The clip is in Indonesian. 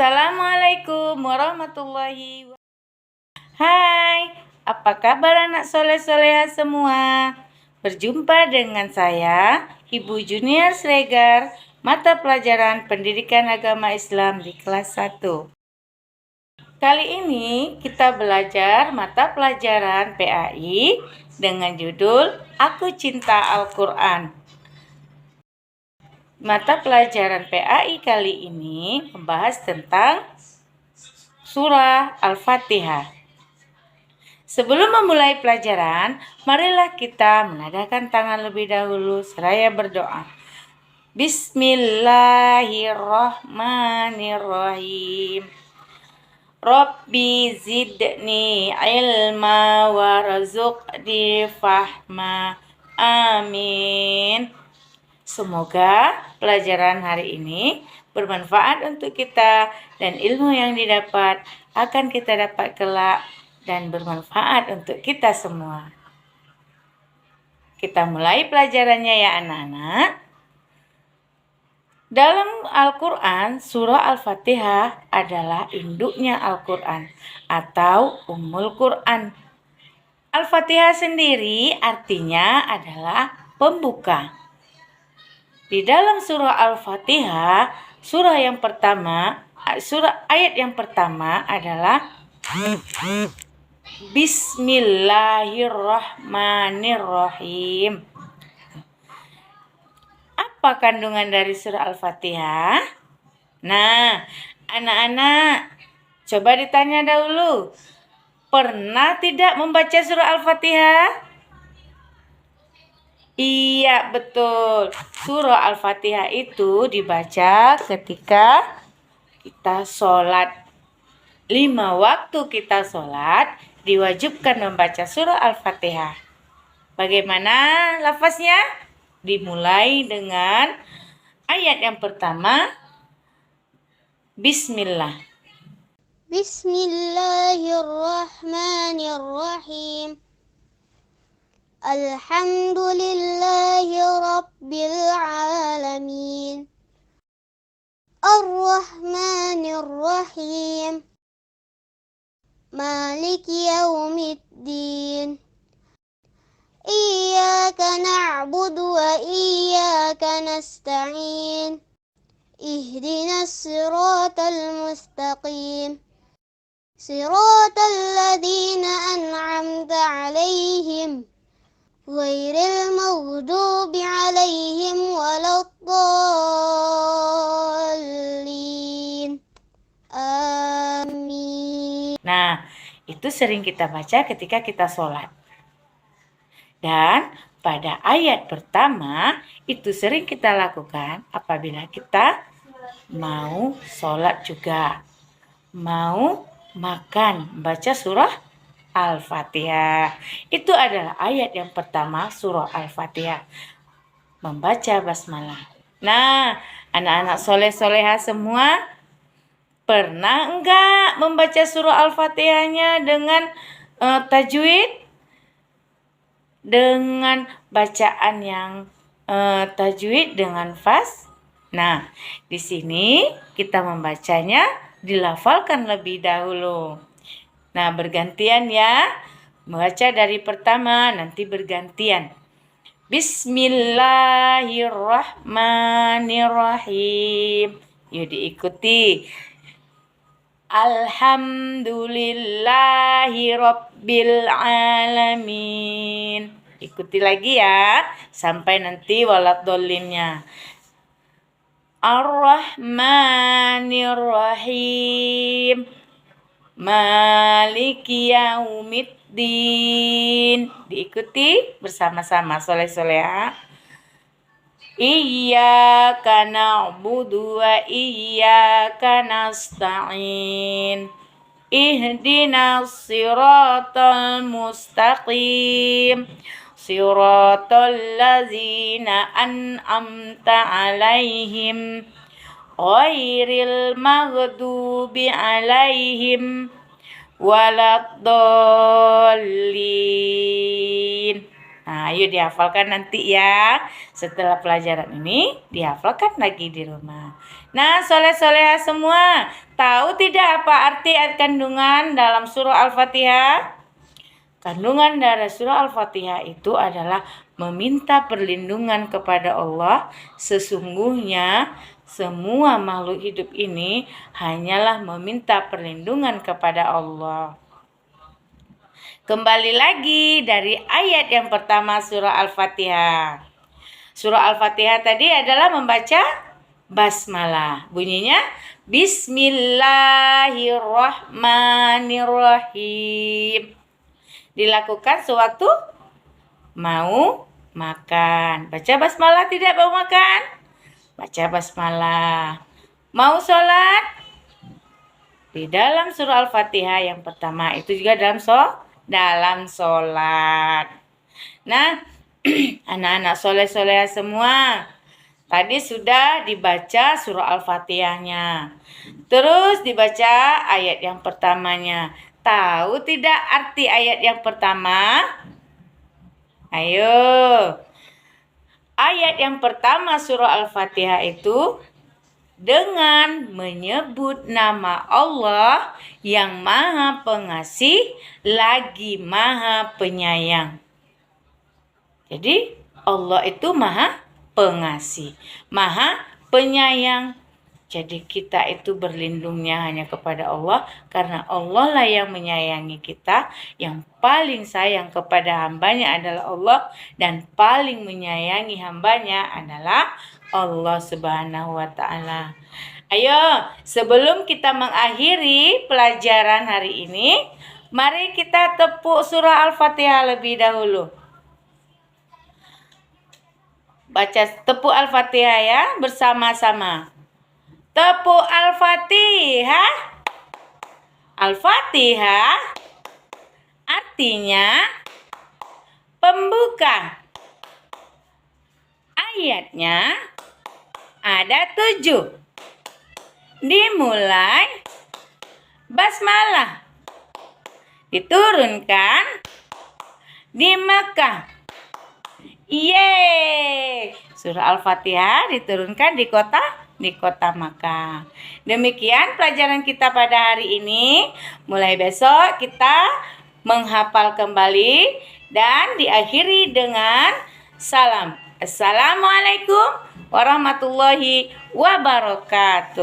Assalamualaikum warahmatullahi wabarakatuh. Hai, apa kabar anak soleh-soleha semua? Berjumpa dengan saya, Ibu Junior Sregar, mata pelajaran Pendidikan Agama Islam di kelas 1. Kali ini kita belajar mata pelajaran PAI dengan judul Aku Cinta Al-Quran. Mata pelajaran PAI kali ini membahas tentang surah Al-Fatihah. Sebelum memulai pelajaran, marilah kita menadahkan tangan lebih dahulu seraya berdoa. Bismillahirrahmanirrahim. Rabbi zidni ilma warzuqni fahma. Amin. Semoga pelajaran hari ini bermanfaat untuk kita dan ilmu yang didapat akan kita dapat kelak dan bermanfaat untuk kita semua. Kita mulai pelajarannya ya anak-anak. Dalam Al-Quran, surah Al-Fatihah adalah induknya Al-Quran atau Ummul Quran. Al-Fatihah sendiri artinya adalah pembuka. Di dalam surah Al-Fatihah, ayat yang pertama adalah Bismillahirrahmanirrahim. Apa kandungan dari surah Al-Fatihah? Nah, anak-anak, coba ditanya dahulu. Pernah tidak membaca surah Al-Fatihah? Iya, betul. Surah Al-Fatihah itu dibaca ketika kita sholat. 5 waktu kita sholat, diwajibkan membaca surah Al-Fatihah. Bagaimana lafaznya? Dimulai dengan ayat yang pertama, Bismillah. Bismillahirrahmanirrahim. Alhamdulillahi Rabbil Alamin. Ar-Rahmanir-Rahim. Maliki Yaumiddin. Iyyaka na'budu wa iyyaka nasta'in. Ihdinas siratal mustaqim. Siratal ladzina an'amta 'alaihim. Ghairil maghdubi 'alaihim waladdallin. Amin. Nah, itu sering kita baca ketika kita sholat. Dan pada ayat pertama, itu sering kita lakukan apabila kita mau sholat juga. Mau makan, baca surah Al-Fatihah. Itu adalah ayat yang pertama surah Al-Fatihah. Membaca basmalah. Nah, anak-anak soleh-soleha semua, pernah enggak membaca surah Al-Fatihahnya dengan tajwid? Dengan bacaan yang tajwid dengan fas. Nah, di sini kita membacanya dilafalkan lebih dahulu. Nah, bergantian ya. Membaca dari pertama, nanti bergantian. Bismillahirrahmanirrahim. Yuk diikuti. Alhamdulillahi Rabbil Alamin. Ikuti lagi ya, sampai nanti waladdolinnya. Ar-Rahmanir-Rahim. Maliki Yaumiddin. Diikuti bersama-sama soleh-soleha. Iyyaka na'budu wa iyyaka nasta'in. Ihdinas siratal mustaqim. Siratal ladzina an'amta 'alaihim. Ghairil maghdubi 'alaihim waladdallin. Nah, ayo dihafalkan nanti ya. Setelah pelajaran ini, dihafalkan lagi di rumah. Nah, soleh-soleha semua, tahu tidak apa arti kandungan dalam surah Al-Fatihah? Kandungan dari surah Al-Fatihah itu adalah meminta perlindungan kepada Allah. Sesungguhnya semua makhluk hidup ini hanyalah meminta perlindungan kepada Allah. Kembali lagi dari ayat yang pertama surah Al-Fatihah. Surah Al-Fatihah tadi adalah membaca basmalah. Bunyinya Bismillahirrahmanirrahim. Dilakukan sewaktu mau makan. Baca basmalah tidak mau makan? Baca basmalah. Mau sholat? Di dalam surah Al-Fatihah yang pertama itu juga dalam sholat. Nah, anak-anak soleh-soleha semua, tadi sudah dibaca surah Al-Fatihahnya. Terus dibaca ayat yang pertamanya. Tahu tidak arti ayat yang pertama? Ayo. Ayat yang pertama surah Al-Fatihah itu dengan menyebut nama Allah yang Maha Pengasih lagi Maha Penyayang. Jadi Allah itu Maha Pengasih, Maha Penyayang. Jadi kita itu berlindungnya hanya kepada Allah karena Allah lah yang menyayangi kita. Yang paling sayang kepada hambanya adalah Allah dan paling menyayangi hambanya adalah Allah Subhanahu wa Ta'ala. Ayo, sebelum kita mengakhiri pelajaran hari ini, mari kita tepuk surah Al-Fatihah lebih dahulu. Baca tepuk Al-Fatihah ya bersama-sama. Tepuk Al-Fatihah. Al-Fatihah artinya pembuka. Ayatnya ada 7. Dimulai basmalah. Diturunkan di Mekah. Yeay! Surah Al-Fatihah diturunkan di kota Makkah. Demikian pelajaran kita pada hari ini. Mulai besok kita menghafal kembali dan diakhiri dengan salam. Assalamualaikum warahmatullahi wabarakatuh.